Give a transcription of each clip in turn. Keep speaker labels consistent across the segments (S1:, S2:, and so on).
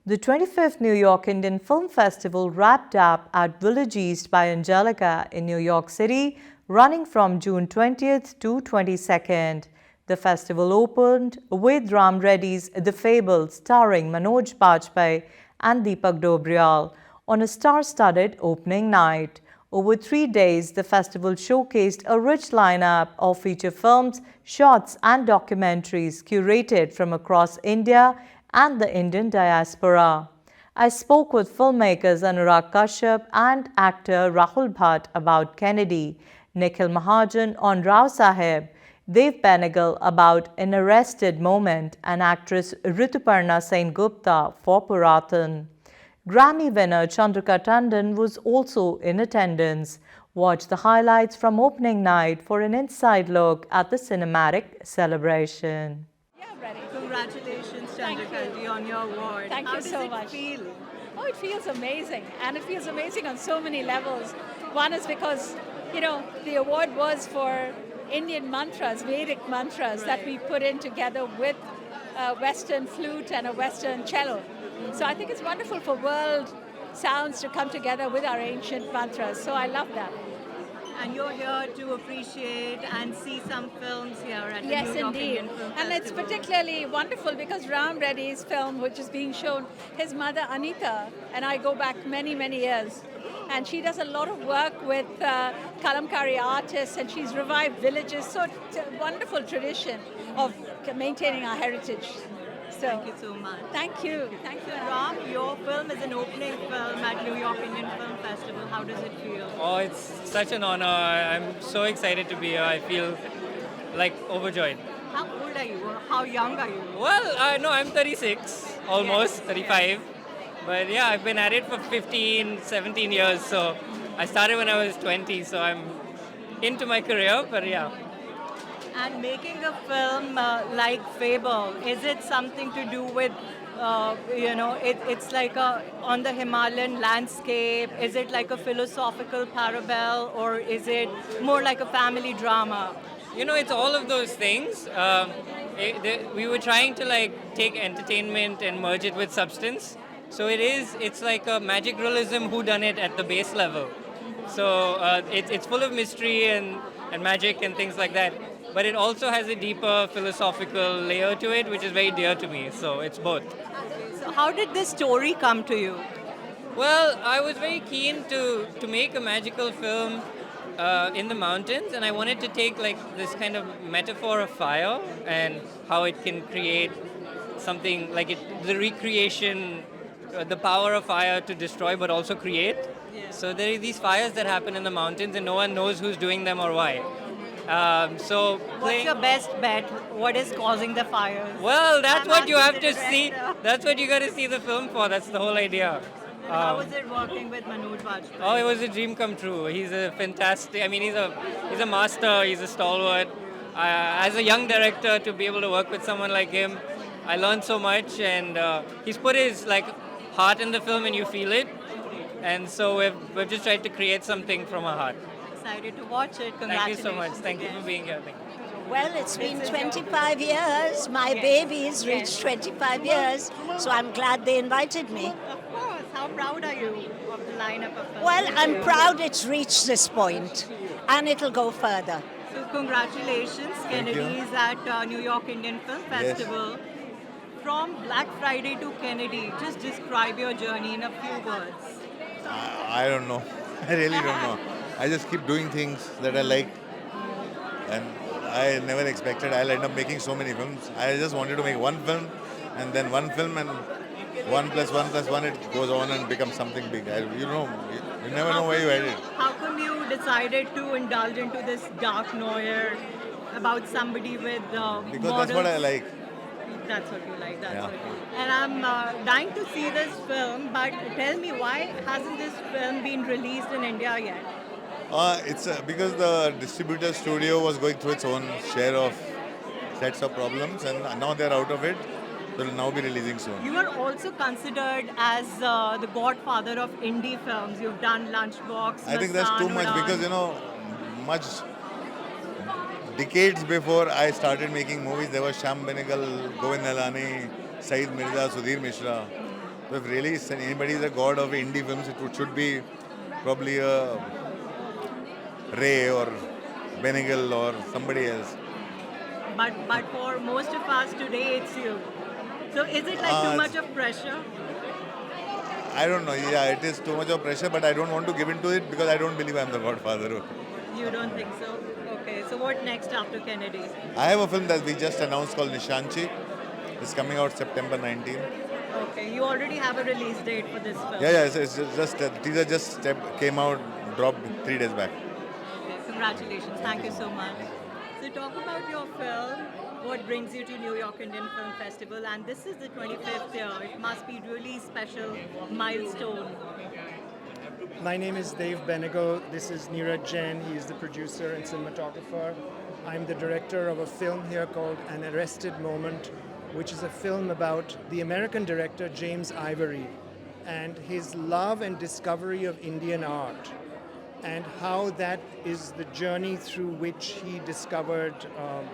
S1: The 25th New York Indian Film Festival wrapped up at Village East by Angelica in New York City, running from June 20th to 22nd. The festival opened with Ram Reddy's The Fable, starring Manoj Bajpayee and Deepak Dobriyal, on a star-studded opening night. Over 3 days, the festival showcased a rich lineup of feature films, shorts and documentaries curated from across India and the Indian diaspora. I spoke with filmmakers Anurag Kashyap and actor Rahul Bhatt about Kennedy, Nikhil Mahajan on Rao Sahib, Dev Benegal about An Arrested Moment, and actress Rituparna Sen-Gupta for Puratan. Grammy winner Chandrika Tandon was also in attendance. Watch the highlights from opening night for an inside look at the cinematic celebration.
S2: Congratulations, Chandrika, on your award.
S3: Thank you so much.
S2: How does it feel?
S3: Oh, it feels amazing. And it feels amazing on so many levels. One is because, the award was for Indian mantras, Vedic mantras that we put in together with a Western flute and a Western cello. So I think it's wonderful for world sounds to come together with our ancient mantras. So I love that.
S2: And you're here to appreciate and see some films here at the
S3: Yes,
S2: New York
S3: indeed.
S2: Indian Film
S3: And it's
S2: Festival.
S3: particularly wonderful because Ram Reddy's film, which is being shown, his mother Anita and I go back many, many years. And she does a lot of work with Kalamkari artists, and she's revived villages. So it's a wonderful tradition of maintaining our heritage. So
S2: Thank you so much.
S3: Thank you. Thank you.
S2: Ram, your film is an opening film at New York Indian Film Festival. How does it feel?
S4: Oh, it's such an honor. I'm so excited to be here. I feel like overjoyed.
S2: How old are you? Or how young are you?
S4: Well, no, I'm 36, almost 35. But yeah, I've been at it for 15, 17 years. So I started when I was 20, so I'm into my career, but yeah.
S2: And making a film like Fable, is it something to do with, it's like on the Himalayan landscape? Is it like a philosophical parable, or is it more like a family drama?
S4: It's all of those things. We were trying to take entertainment and merge it with substance. So it's like a magic realism whodunit at the base level. So it's full of mystery and magic and things like that. But it also has a deeper philosophical layer to it, which is very dear to me. So it's both.
S2: So how did this story come to you?
S4: Well, I was very keen to make a magical film in the mountains, and I wanted to take this kind of metaphor of fire and how it can create something the recreation, the power of fire to destroy but also create.
S2: Yeah.
S4: So there are these fires that happen in the mountains, and no one knows who's doing them or why.
S2: What's your best bet? What is causing the fires?
S4: Well, that's
S2: I'm
S4: what you have
S2: asking
S4: to
S2: the
S4: see.
S2: director.
S4: That's what you got to see the film for. That's the whole idea.
S2: How was it working with Manoj Bajpayee?
S4: Oh, it was a dream come true. He's a fantastic. I mean, he's a master. He's a stalwart. As a young director, to be able to work with someone like him, I learned so much. And he's put his heart in the film, and you feel it. And so we've just tried to create something from our heart.
S2: Excited to watch it.
S4: Thank you
S2: Congratulations.
S4: so much. Thank you
S2: again.
S4: for being here. Thank you.
S5: Well, it's been 25 years. My baby's reached 25 years, so I'm glad they invited me.
S2: Of course. How proud are you of the lineup of films?
S5: Well, I'm proud it's reached this point, and it'll go further.
S2: So congratulations. Kennedy's at New York Indian Film Festival. From Black Friday to Kennedy, just describe your journey in a few words.
S6: I don't know. I really don't know. I just keep doing things that I like. And I never expected I'll end up making so many films. I just wanted to make one film, and then one film, and 1 + 1 + 1, it goes on and becomes something big. You never know where you headed.
S2: How come you decided to indulge into this dark noir about somebody with
S6: Because that's what I like.
S2: That's what you like. That's
S6: Yeah.
S2: what you like. And I'm dying to see this film, but tell me, why hasn't this film been released in India yet?
S6: It's because the distributor studio was going through its own share of sets of problems, and now they're out of it. So it'll now be releasing soon.
S2: You are also considered as the godfather of indie films. You've done Lunchbox.
S6: I think that's too much
S2: Masaan,
S6: because, much decades before I started making movies, there was Shyam Benegal, Govind Nalani, Saeed Mirza, Sudhir Mishra. So if really anybody is a god of indie films, should be probably a Ray or Benegal or somebody else.
S2: But for most of us today, it's you. So is it like too much of pressure?
S6: I don't know. Yeah, it is too much of pressure, but I don't want to give in to it because I don't believe I'm the godfather.
S2: You don't think so? Okay. So what next after Kennedy?
S6: I have a film that we just announced called Nishanchi. It's coming out September 19.
S2: Okay. You already have a release date for this film.
S6: Yeah, it's just the teaser came out, dropped 3 days back.
S2: Okay. Congratulations. Thank you so much. So talk about your film. What brings you to New York Indian Film Festival? And this is the 25th year. It must be really special milestone.
S7: My name is Dave Benego. This is Neeraj Jain. He is the producer and cinematographer. I'm the director of a film here called An Arrested Moment, which is a film about the American director James Ivory and his love and discovery of Indian art, and how that is the journey through which he discovered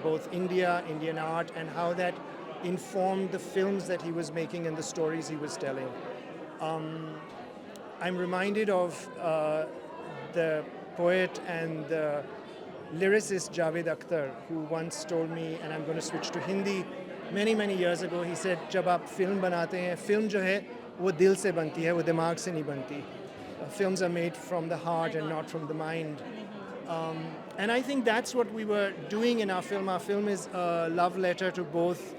S7: both India, Indian art, and how that informed the films that he was making and the stories he was telling. I'm reminded of the poet and the lyricist Javed Akhtar, who once told me, and I'm going to switch to Hindi, many years ago, he said, जब आप film बनाते हैं, film जो है वो दिल से बनती है, वो दिमाग से नहीं बनती. Films are made from the heart and not from the mind. And I think that's what we were doing in our film. Our film is a love letter to both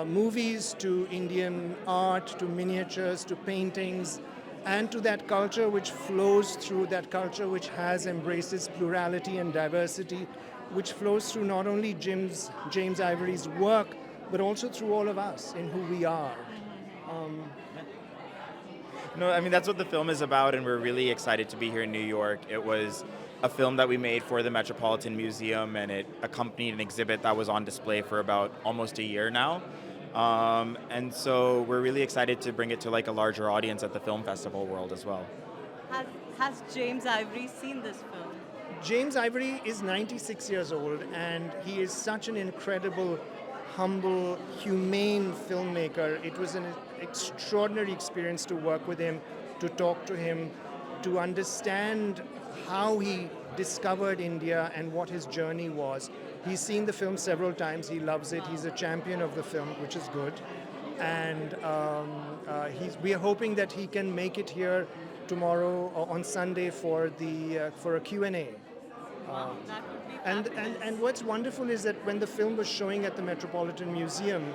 S7: movies, to Indian art, to miniatures, to paintings, and to that culture which flows through, that culture which embraces plurality and diversity, which flows through not only James Ivory's work, but also through all of us in who we are.
S8: No, I mean, that's what the film is about, and we're really excited to be here in New York. It was a film that we made for the Metropolitan Museum, and it accompanied an exhibit that was on display for about almost a year now. And so we're really excited to bring it to like a larger audience at the film festival world as well.
S2: Has James Ivory seen this film?
S7: James Ivory is 96 years old, and he is such an incredible, humble, humane filmmaker. It was an extraordinary experience to work with him, to talk to him, to understand how he discovered India and what his journey was. He's seen the film several times. He loves it. He's a champion of the film, which is good. And we are hoping that he can make it here tomorrow or on Sunday for a Q&A.
S2: That would be fabulous.
S7: And what's wonderful is that when the film was showing at the Metropolitan Museum,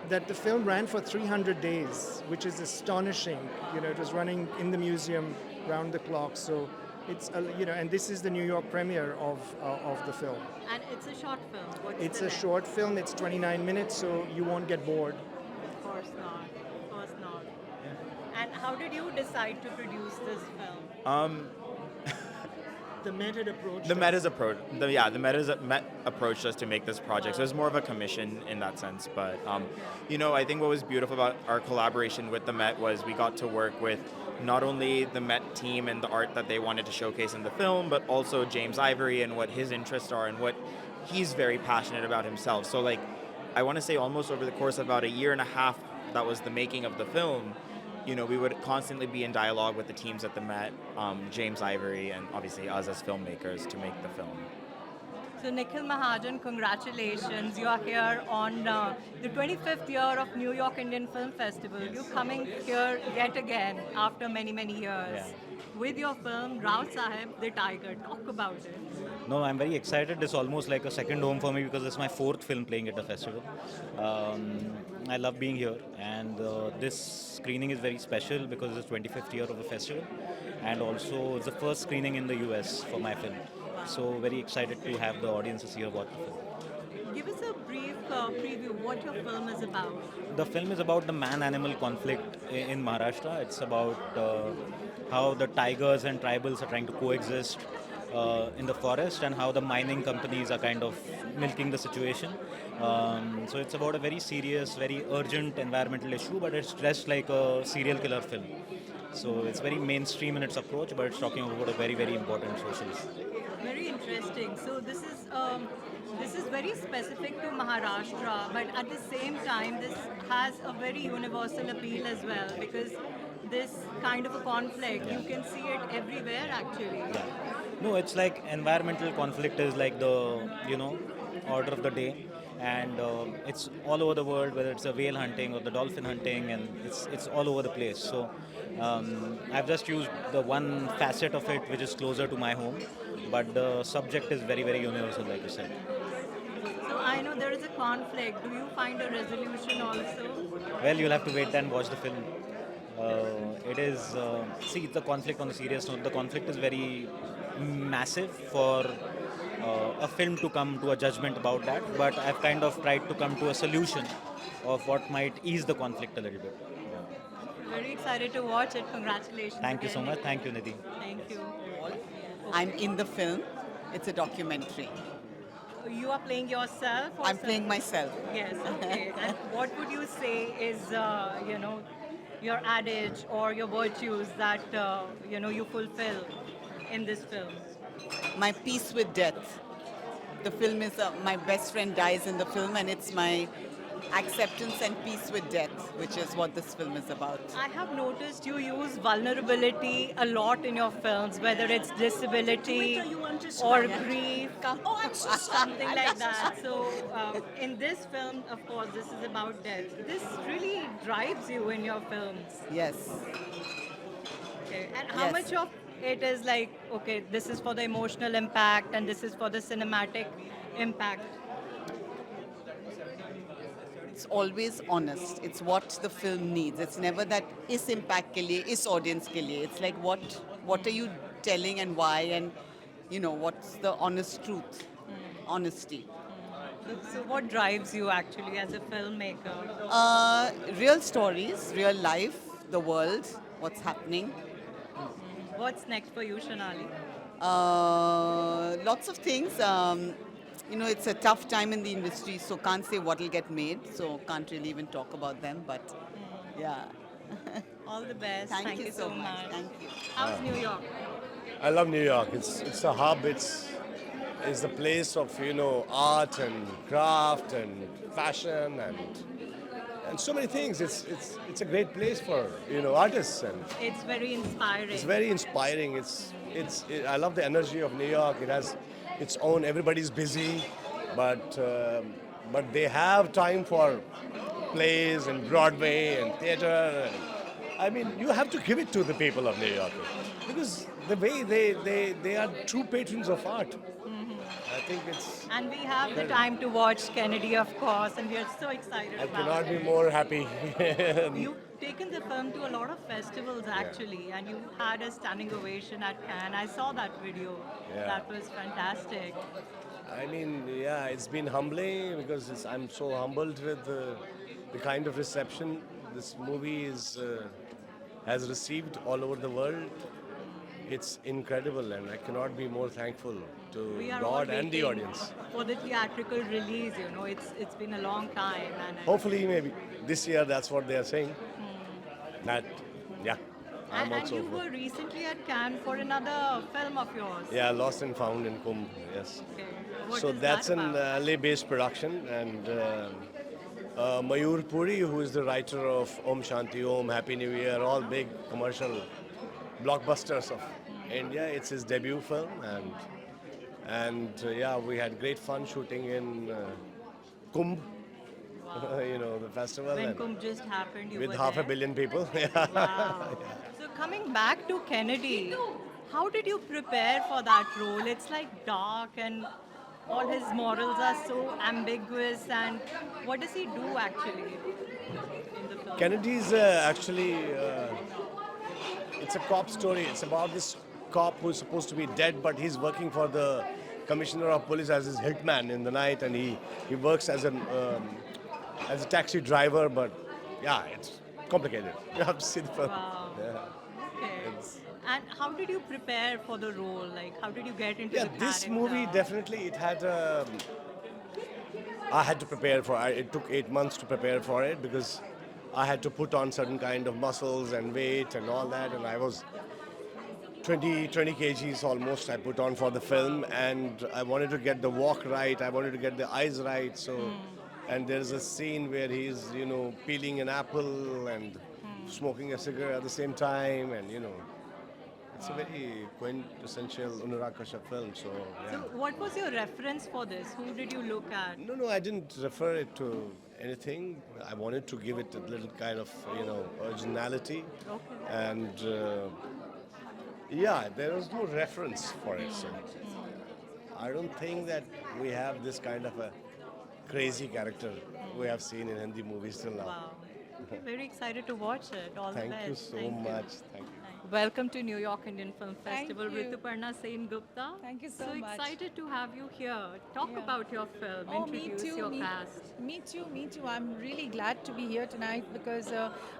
S7: that the film ran for 300 days, which is astonishing. You know, it was running in the museum round the clock. So it's and this is the New York premiere of the film.
S2: And it's a short film. What's
S7: It's
S2: the
S7: a
S2: length?
S7: short film. It's 29 minutes, so you won't get bored.
S2: Of course not. Of course not. And how did you decide to produce this film?
S7: The Met had approached
S8: The
S7: us.
S8: Met is Met approached us to make this project, so it's more of a commission in that sense. But I think what was beautiful about our collaboration with the Met was we got to work with not only the Met team and the art that they wanted to showcase in the film, but also James Ivory and what his interests are and what he's very passionate about himself. So I want to say almost over the course of about a year and a half that was the making of the film, we would constantly be in dialogue with the teams at the Met, James Ivory, and obviously us as filmmakers to make the film.
S2: So Nikhil Mahajan, congratulations. You are here on the 25th year of New York Indian Film Festival. You're coming here yet again after many years.
S9: Yeah.
S2: With your film, Rao Sahib, The Tiger. Talk about it.
S9: No, I'm very excited. It's almost like a second home for me because it's my fourth film playing at the festival. I love being here, and this screening is very special because it's the 25th year of the festival, and also it's the first screening in the US for my film. So very excited to have the audiences hear about the film.
S2: Give us a brief preview what your film is about.
S9: The film is about the man-animal conflict in Maharashtra. It's about how the tigers and tribals are trying to coexist in the forest, and how the mining companies are kind of milking the situation. So it's about a very serious, very urgent environmental issue, but it's dressed like a serial killer film. So it's very mainstream in its approach, but it's talking about a very important social issue.
S2: Very interesting. So this is very specific to Maharashtra, but at the same time, this has a very universal appeal as well because this kind of a conflict you can see it everywhere actually.
S9: No, it's like environmental conflict is like the order of the day, and it's all over the world. Whether it's a whale hunting or the dolphin hunting, and it's all over the place. So I've just used the one facet of it which is closer to my home, but the subject is very very universal, like you said.
S2: So I know there is a conflict. Do you find a resolution also?
S9: Well, you'll have to wait and watch the film. It is see the conflict on the serious note. The conflict is very massive for a film to come to a judgment about that, but I've kind of tried to come to a solution of what might ease the conflict a little bit.
S2: Very excited to watch it. Congratulations.
S9: Thank you so
S2: again.
S9: much. Thank you, Nidhi.
S2: Thank you.
S10: I'm in the film. It's a documentary.
S2: You are playing yourself? Or
S10: I'm playing myself.
S2: Yes, okay. And what would you say is, your adage or your virtues that, you fulfill in this film?
S10: My peace with death. The film is my best friend dies in the film, and it's my acceptance and peace with death, which is what this film is about.
S2: I have noticed you use vulnerability a lot in your films, whether it's disability or grief, something like that. So, in this film, of course, this is about death. This really drives you in your films.
S10: Yes.
S2: Okay. And how
S10: Yes.
S2: much of it is like, okay, this is for the emotional impact and this is for the cinematic impact?
S10: It's always honest. It's what the film needs. It's never that is impact ke liye, is audience ke liye. It's like what are you telling and why, and what's the honest truth, honesty.
S2: So what drives you actually as a filmmaker?
S10: Real stories, real life, the world, what's happening.
S2: What's next for you, Shanali?
S10: Lots of things. It's a tough time in the industry, so can't say what will get made, so can't really even talk about them, but yeah.
S2: All the best.
S10: Thank you so much. Thank you.
S2: How's New York?
S11: I love New York. It's a hub. It's the place of art and craft and fashion and so many things. It's a great place for artists, and
S2: It's very inspiring.
S11: it's very inspiring. I love the energy of New York. It has its own. Everybody's busy, but they have time for plays and Broadway and theater. I mean, you have to give it to the people of New York because the way they are true patrons of art. I think it's.
S2: And we have the time to watch Kennedy, of course, and we are so excited
S11: I
S2: about
S11: cannot
S2: it.
S11: be more happy.
S2: You've taken the film to a lot of festivals actually, and you had a standing ovation at Cannes. I saw that video.
S11: Yeah.
S2: That was fantastic.
S11: I mean, yeah, it's been humbling because I'm so humbled with the kind of reception this movie has received all over the world. It's incredible, and I cannot be more thankful to
S2: We are all
S11: God and the
S2: waiting
S11: audience.
S2: for the theatrical release. It's been a long time, and
S11: Hopefully, maybe this year that's what they are saying. That, yeah, I'm
S2: and
S11: also.
S2: you were recently at Cannes for another film of yours.
S11: Yeah, Lost and Found in Kumbh, yes.
S2: Okay. What
S11: So
S2: is
S11: that's
S2: that
S11: an
S2: about?
S11: LA-based production, and Mayur Puri, who is the writer of Om Shanti Om, Happy New Year, all big commercial blockbusters of India. It's his debut film, and yeah, we had great fun shooting in Kumbh, the festival,
S2: When
S11: and
S2: Kumbh just happened, you
S11: with
S2: were
S11: half
S2: there.
S11: a billion people.
S2: Wow. So coming back to Kennedy, how did you prepare for that role? It's like dark and all his morals are so ambiguous, and what does he do actually in the film?
S11: Kennedy's actually, it's a cop story. It's about this cop who's supposed to be dead, but he's working for the commissioner of police as his hitman in the night, and he works as a taxi driver. But yeah, it's complicated. You have to see the film.
S2: Wow.
S11: Yeah.
S2: Okay. And how did you prepare for the role? Like, how did you get into
S11: Yeah,
S2: the
S11: this
S2: character?
S11: movie definitely it had. I had to prepare for it. It took 8 months to prepare for it because I had to put on certain kind of muscles and weight and all that, and I was 20 kgs almost I put on for the film, and I wanted to get the walk right, I wanted to get the eyes right. So, and there's a scene where he's, peeling an apple and smoking a cigarette at the same time, and it's a very quintessential Anurag Kashyap film. So, yeah.
S2: So, what was your reference for this? Who did you look at?
S11: No, I didn't refer it to anything. I wanted to give it a little kind of, originality.
S2: Okay.
S11: And yeah, there was no reference for it. So I don't think that we have this kind of a crazy character we have seen in Hindi movies till now.
S2: Wow. Okay, very excited to watch it. All the
S11: Thank
S2: best.
S11: you so
S2: Thank you.
S11: much. Thank you.
S2: Welcome to New York Indian Film
S3: Thank
S2: Festival,
S3: you.
S2: Rituparna Sen Gupta.
S3: Thank you so
S2: So
S3: much.
S2: excited to have you here. Talk
S3: Yeah.
S2: about your film.
S3: Oh, me
S2: Introduce
S3: too.
S2: your
S3: me,
S2: cast.
S3: me too. Me too. I'm really glad to be here tonight because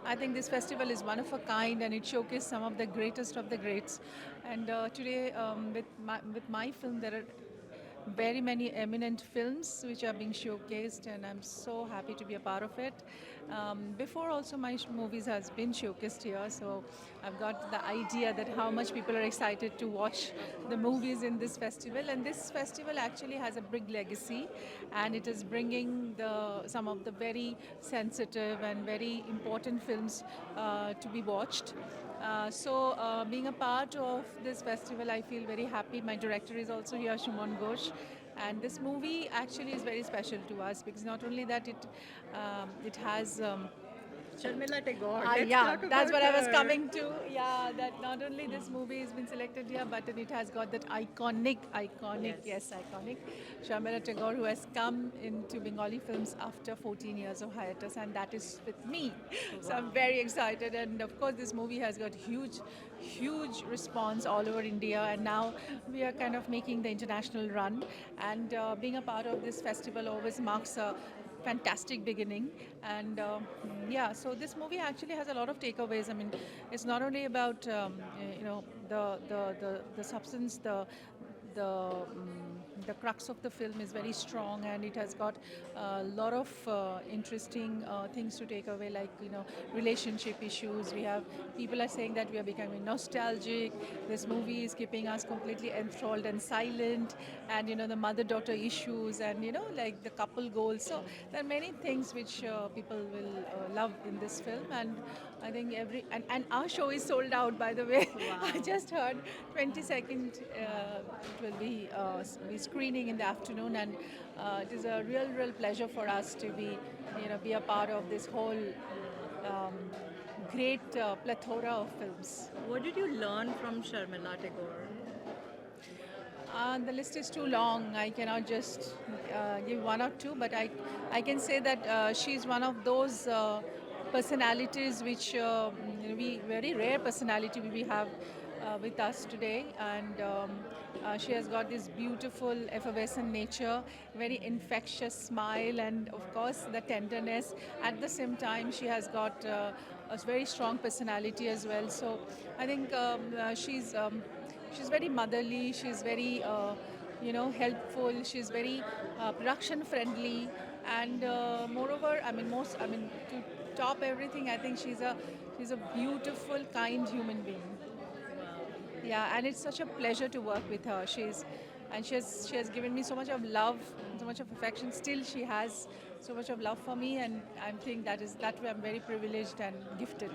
S3: I think this festival is one of a kind and it showcases some of the greatest of the greats. And today, with my film, there are very many eminent films which are being showcased, and I'm so happy to be a part of it. Before also my movies has been showcased here, so I've got the idea that how much people are excited to watch the movies in this festival. And this festival actually has a big legacy, and it is bringing some of the very sensitive and very important films to be watched. Being a part of this festival, I feel very happy. My director is also here, Shumon Ghosh. And this movie actually is very special to us because not only that it has
S2: Sharmila Tagore.
S3: yeah, that's what I was coming to. Yeah, that not only this movie has been selected here, but it has got that iconic, iconic Sharmila Tagore, who has come into Bengali films after 14 years of hiatus, and that is with me. So I'm very excited, and of course this movie has got huge response all over India, and now we are kind of making the international run, and being a part of this festival always marks a fantastic beginning. And so this movie actually has a lot of takeaways. I mean, it's not only about the substance, the crux of the film is very strong, and it has got a lot of interesting things to take away, like relationship issues. People are saying that we are becoming nostalgic. This movie is keeping us completely enthralled and silent, and the mother-daughter issues, and like the couple goals. So there are many things which people will love in this film, and I think and our show is sold out, by the way.
S2: Wow.
S3: I just heard 22nd it will be screening in the afternoon, and it is a real pleasure for us to be a part of this whole great plethora of films.
S2: What did you learn from Sharmila Tagore?
S3: The list is too long. I cannot just give one or two, but I can say that she's one of those personalities which very rare personality we have with us today, and she has got this beautiful effervescent nature, very infectious smile, and of course the tenderness. At the same time, she has got a very strong personality as well. So I think she's very motherly. She's very helpful. She's very production friendly, and moreover, to top everything, I think she's a beautiful, kind human being. Yeah, and it's such a pleasure to work with her. She has given me so much of love, so much of affection. Still, she has so much of love for me, and I think that way I'm very privileged and gifted.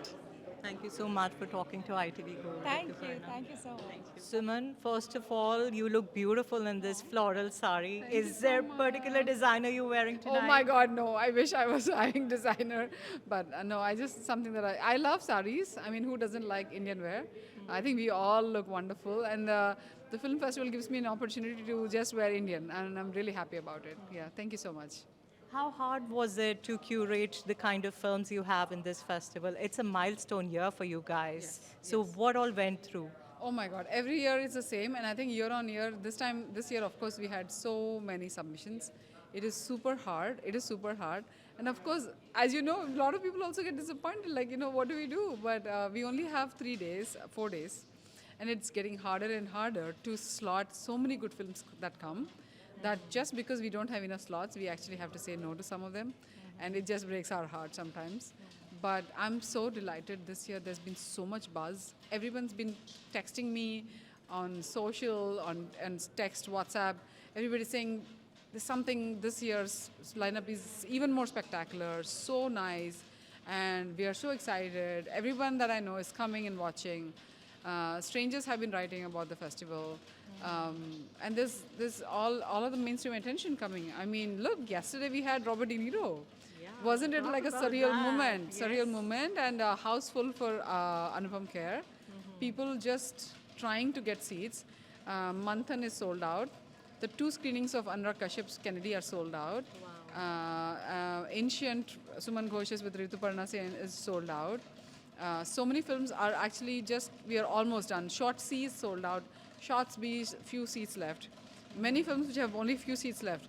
S2: Thank you so much for talking to ITV Gold.
S3: Thank you
S2: Rituparna.
S3: so much.
S2: Suman, first of all, you look beautiful in this floral sari.
S12: Thank you
S2: Is
S12: so
S2: there a
S12: much.
S2: particular designer you're wearing tonight?
S12: Oh my God, no! I wish I was hiring designer, but no, I just something that I love saris. I mean, who doesn't like Indian wear? I think we all look wonderful, and the film festival gives me an opportunity to just wear Indian, and I'm really happy about it. Yeah, thank you so much.
S2: How hard was it to curate the kind of films you have in this festival? It's a milestone year for you guys. So what all went through?
S12: Oh my God, every year is the same, and I think year on year, this year, of course, we had so many submissions. It is super hard. And of course, as you know, a lot of people also get disappointed, like, what do we do? But we only have 4 days, and it's getting harder and harder to slot so many good films that come, that just because we don't have enough slots, we actually have to say no to some of them, and it just breaks our heart sometimes. But I'm so delighted this year. There's been so much buzz. Everyone's been texting me on social, and text, WhatsApp. Everybody's saying there's something, this year's lineup is even more spectacular, so nice, and we are so excited. Everyone that I know is coming and watching. Strangers have been writing about the festival. And there's all of the mainstream attention coming. I mean, look, yesterday we had Robert De Niro. Wasn't it like a surreal moment? Surreal moment, and a house full for Anupam Kher. People just trying to get seats. Manthan is sold out. The 2 screenings of Anurag Kashyap's Kennedy are sold out. Ancient Suman Ghosh's with Rituparna Sen is sold out. So many films are actually we are almost done. Short C is sold out. Shots B, few seats left. Many films which have only few seats left.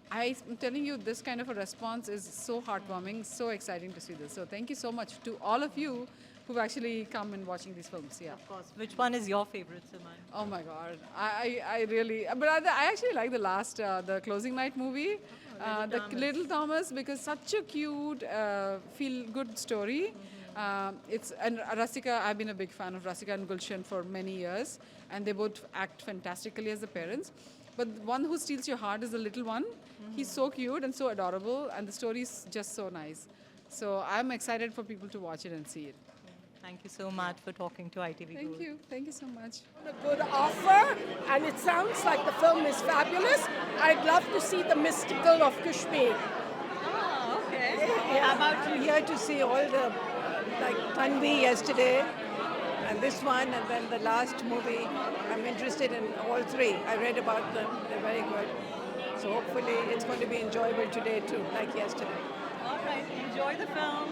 S12: I'm telling you, this kind of a response is so heartwarming, so exciting to see this. So thank you so much to all of you who've actually come and watching these films. Yeah.
S2: Of course. Which one is your favorite, Suman?
S12: Oh my God, I really, but I actually like the last, the closing night movie, Little Thomas, because such a cute, feel-good story. And Rasika, I've been a big fan of Rasika and Gulshan for many years, and they both act fantastically as the parents. But the one who steals your heart is the little one. He's so cute and so adorable, and the story is just so nice. So I'm excited for people to watch it and see it.
S2: Thank you so much for talking to ITV
S12: Thank you. Thank you so much.
S13: A good offer, and it sounds like the film is fabulous. I'd love to see the mystical of Kashmir.
S2: Oh, okay.
S13: How about you? Here to see all the, like Tanvi yesterday, and this one, and then the last movie. I'm interested in all 3. I read about them. They're very good. So hopefully it's going to be enjoyable today too, like yesterday.
S2: All right. Enjoy the film.